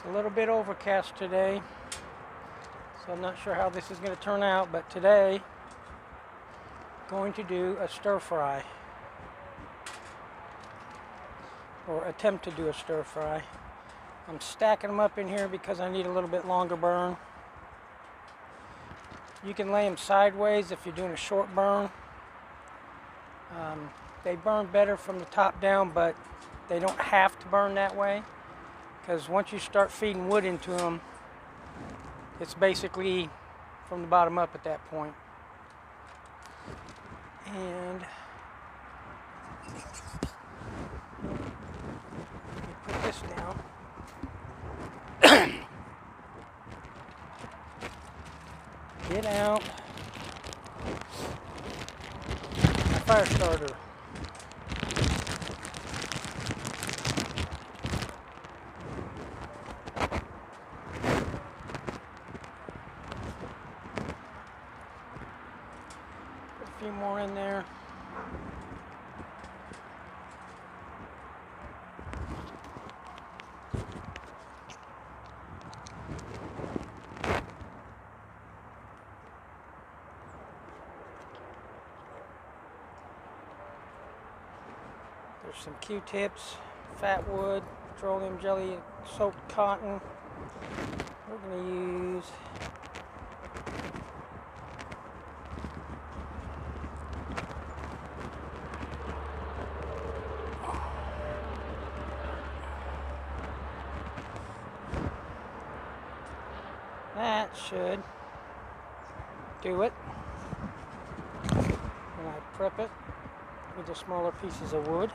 It's a little bit overcast today, so I'm not sure how this is going to turn out, but today I'm going to do a stir fry, or attempt to do a stir fry. I'm stacking them up in here because I need a little bit longer burn. You can lay them sideways if you're doing a short burn. They burn better from the top down, but they don't have to burn that way, because once you start feeding wood into them, it's basically from the bottom up at that point. And let me put this down. Get out my fire starter. Put a few more in there. There's some Q-tips, fat wood, petroleum jelly, soaked cotton. We're going to use that. Should do it. And I prep it with the smaller pieces of wood.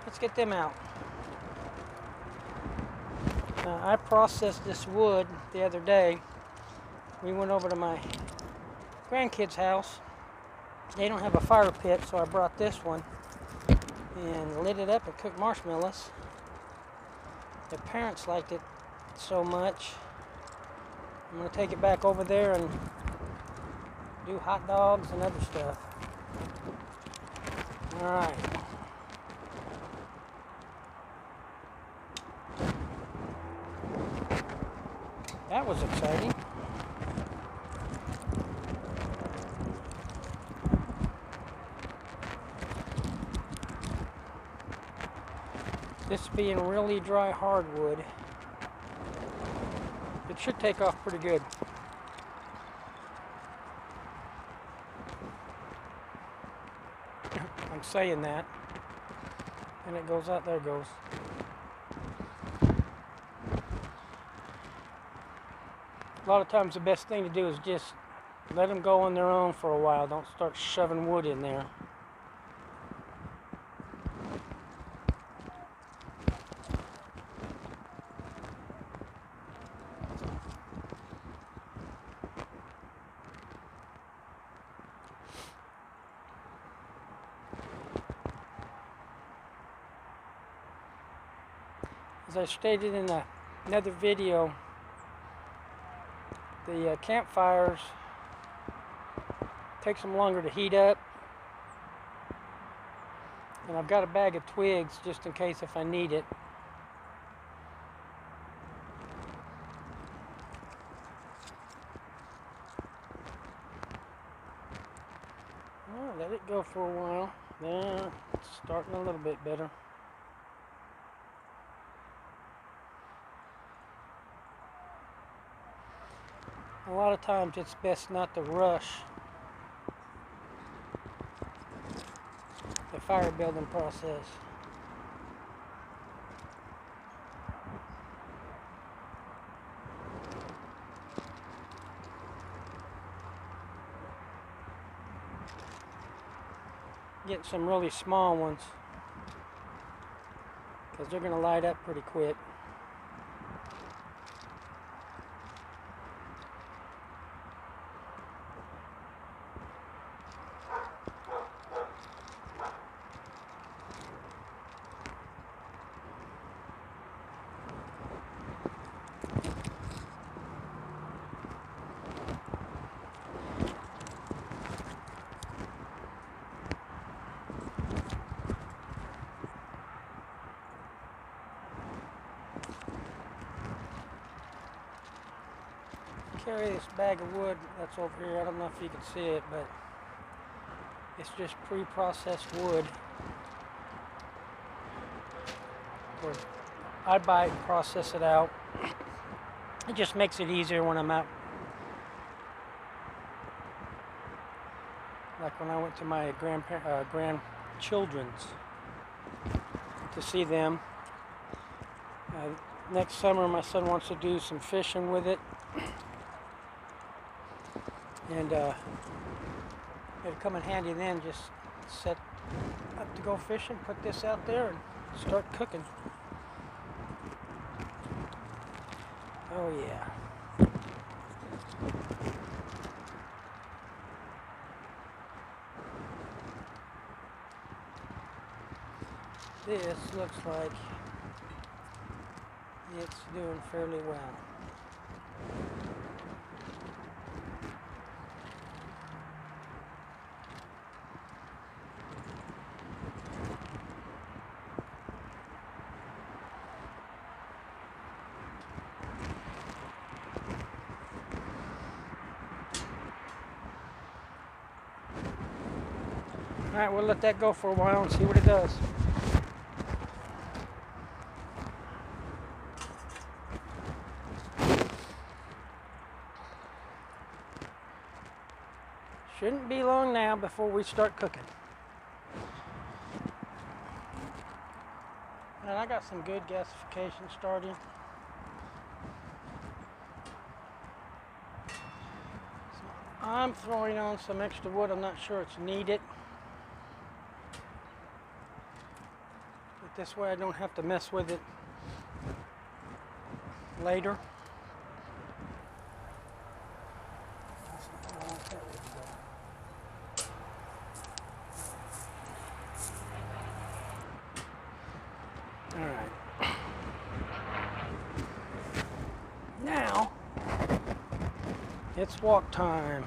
Let's get them out. Now, I processed this wood the other day. We went over to my grandkids' house. They don't have a fire pit, so I brought this one and lit it up and cooked marshmallows. Their parents liked it so much. I'm going to take it back over there and do hot dogs and other stuff. Alright. That was exciting. This being really dry hardwood, it should take off pretty good. I'm saying that, and it goes out, there it goes. A lot of times the best thing to do is just let them go on their own for a while. Don't start shoving wood in there. As I stated in another video, the campfires takes them longer to heat up, and I've got a bag of twigs just in case if I need it. Well, let it go for a while. There, it's starting a little bit better. A lot of times it's best not to rush the fire building process. Get some really small ones, because they're going to light up pretty quick. carry this bag of wood that's over here. I don't know if you can see it, but it's just pre-processed wood. Or I buy it and process it out. It just makes it easier when I'm out. Like when I went to my grandchildren's to see them. Next summer my son wants to do some fishing with it. And it'd come in handy then, just set up to go fishing, put this out there and start cooking. Oh yeah. This looks like it's doing fairly well. Alright, we'll let that go for a while and see what it does. Shouldn't be long now before we start cooking. And I got some good gasification starting. So I'm throwing on some extra wood. I'm not sure it's needed. But this way I don't have to mess with it later. Alright. Now, it's walk time.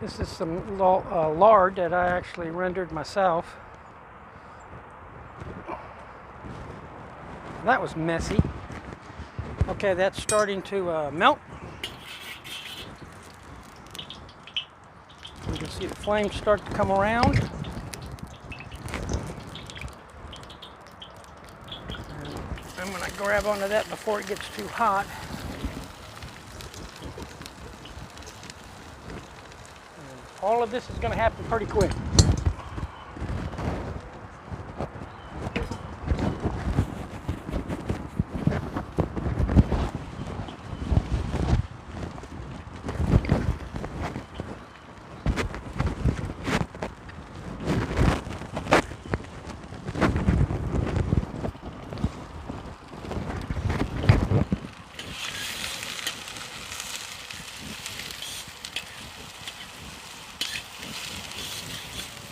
This is some lard that I actually rendered myself. That was messy. Okay, that's starting to melt. You can see the flames start to come around. And I'm going to grab onto that before it gets too hot. All of this is going to happen pretty quick.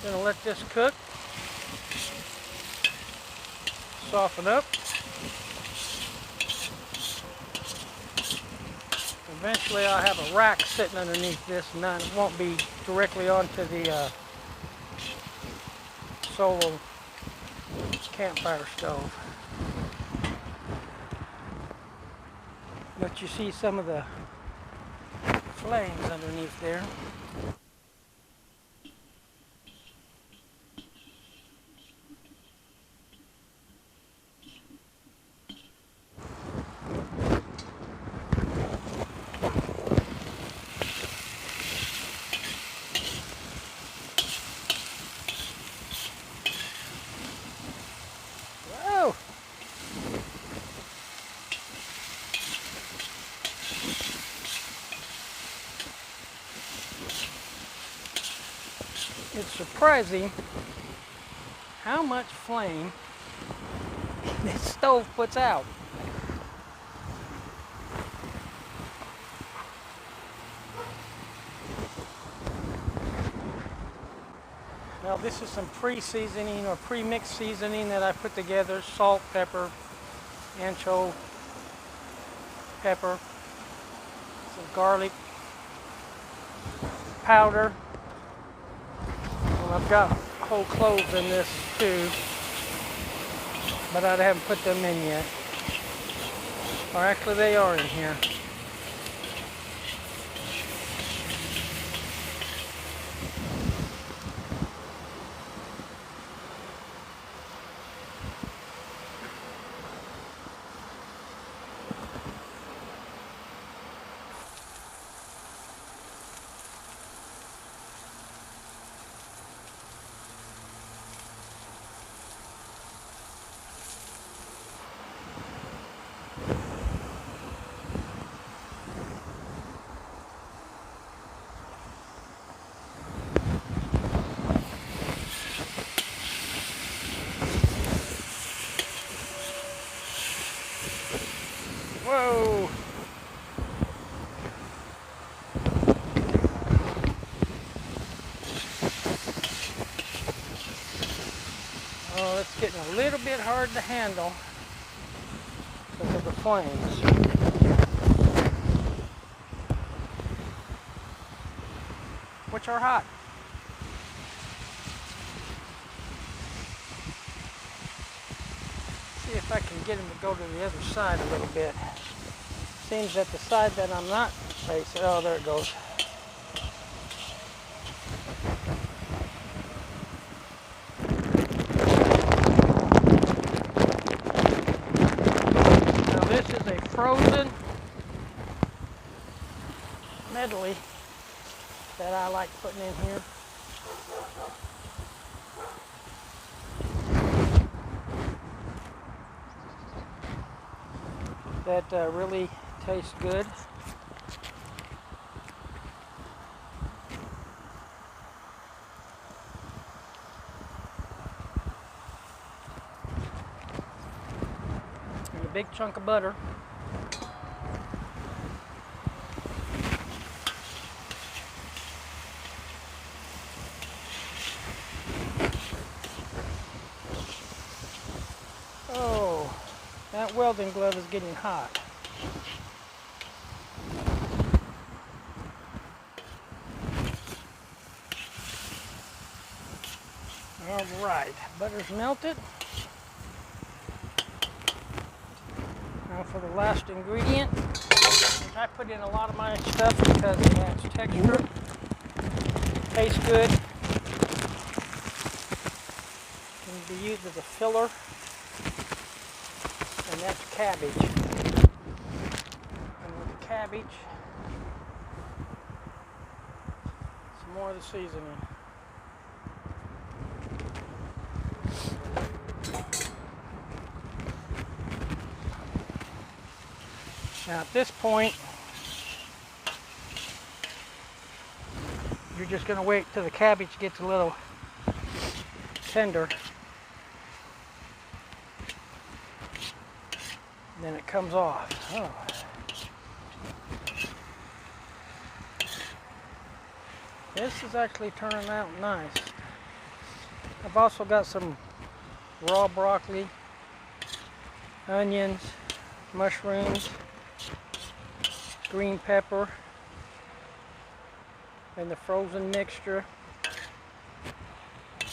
Gonna let this cook, soften up. Eventually I'll have a rack sitting underneath this and it won't be directly onto the Solo campfire stove. But you see some of the flames underneath there. It's surprising how much flame this stove puts out. Now this is some pre-seasoning or pre-mixed seasoning that I put together. Salt, pepper, ancho, pepper, some garlic powder. And I've got whole cloves in this too, but I haven't put them in yet. Or actually they are in here. Whoa! Oh, it's getting a little bit hard to handle because of the flames. Which are hot. See if I can get him to go to the other side a little bit. Seems that the side that I'm not facing, oh, there it goes. Now this is a frozen medley that I like putting in here. That really tastes good. And a big chunk of butter. Oh, that welding glove is getting hot. All right, butter's melted. Now for the last ingredient, which I put in a lot of my stuff because it adds texture, tastes good, can be used as a filler, and that's cabbage. And with the cabbage, some more of the seasoning. Now at this point, you're just going to wait till the cabbage gets a little tender. And then it comes off. Oh. This is actually turning out nice. I've also got some raw broccoli, onions, mushrooms, green pepper, and the frozen mixture.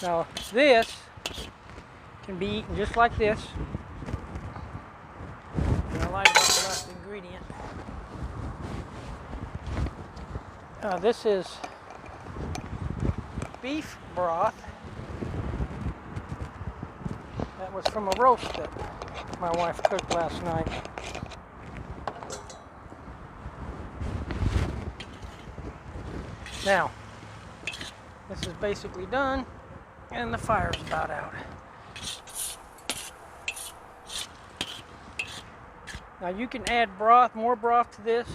Now this can be eaten just like this. And I like about the last ingredient. Now this is beef broth. That was from a roast that my wife cooked last night. Now, this is basically done, and the fire's about out. Now you can add broth, more broth to this,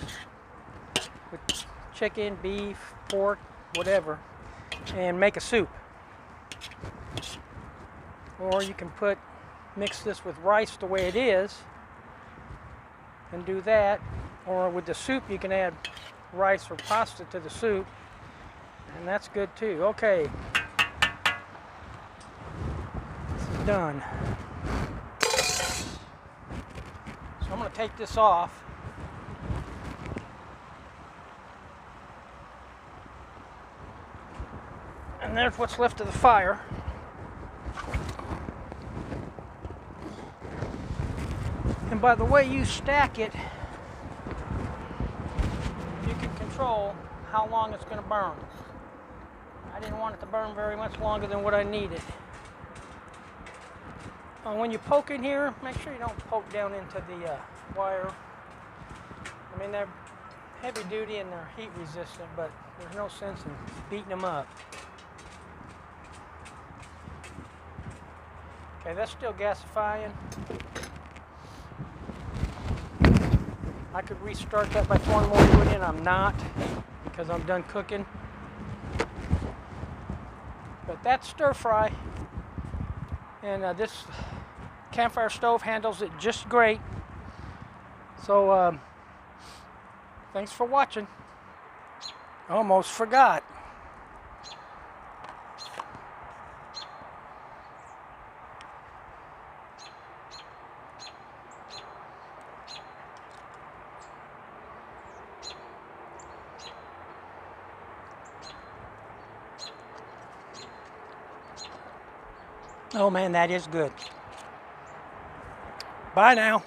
with chicken, beef, pork, whatever, and make a soup. Or you can mix this with rice the way it is, and do that. Or with the soup, you can add rice or pasta to the soup, and that's good too. Okay, done. So I'm going to take this off. And there's what's left of the fire. And by the way you stack it, you can control how long it's going to burn. I didn't want it to burn very much longer than what I needed. When you poke in here, make sure you don't poke down into the wire. I mean, they're heavy duty and they're heat resistant, but there's no sense in beating them up. Okay, that's still gasifying. I could restart that by throwing more wood in. I'm not, because I'm done cooking. But that's stir fry. And this campfire stove handles it just great. So, thanks for watching. Almost forgot. Oh man, that is good. Bye now.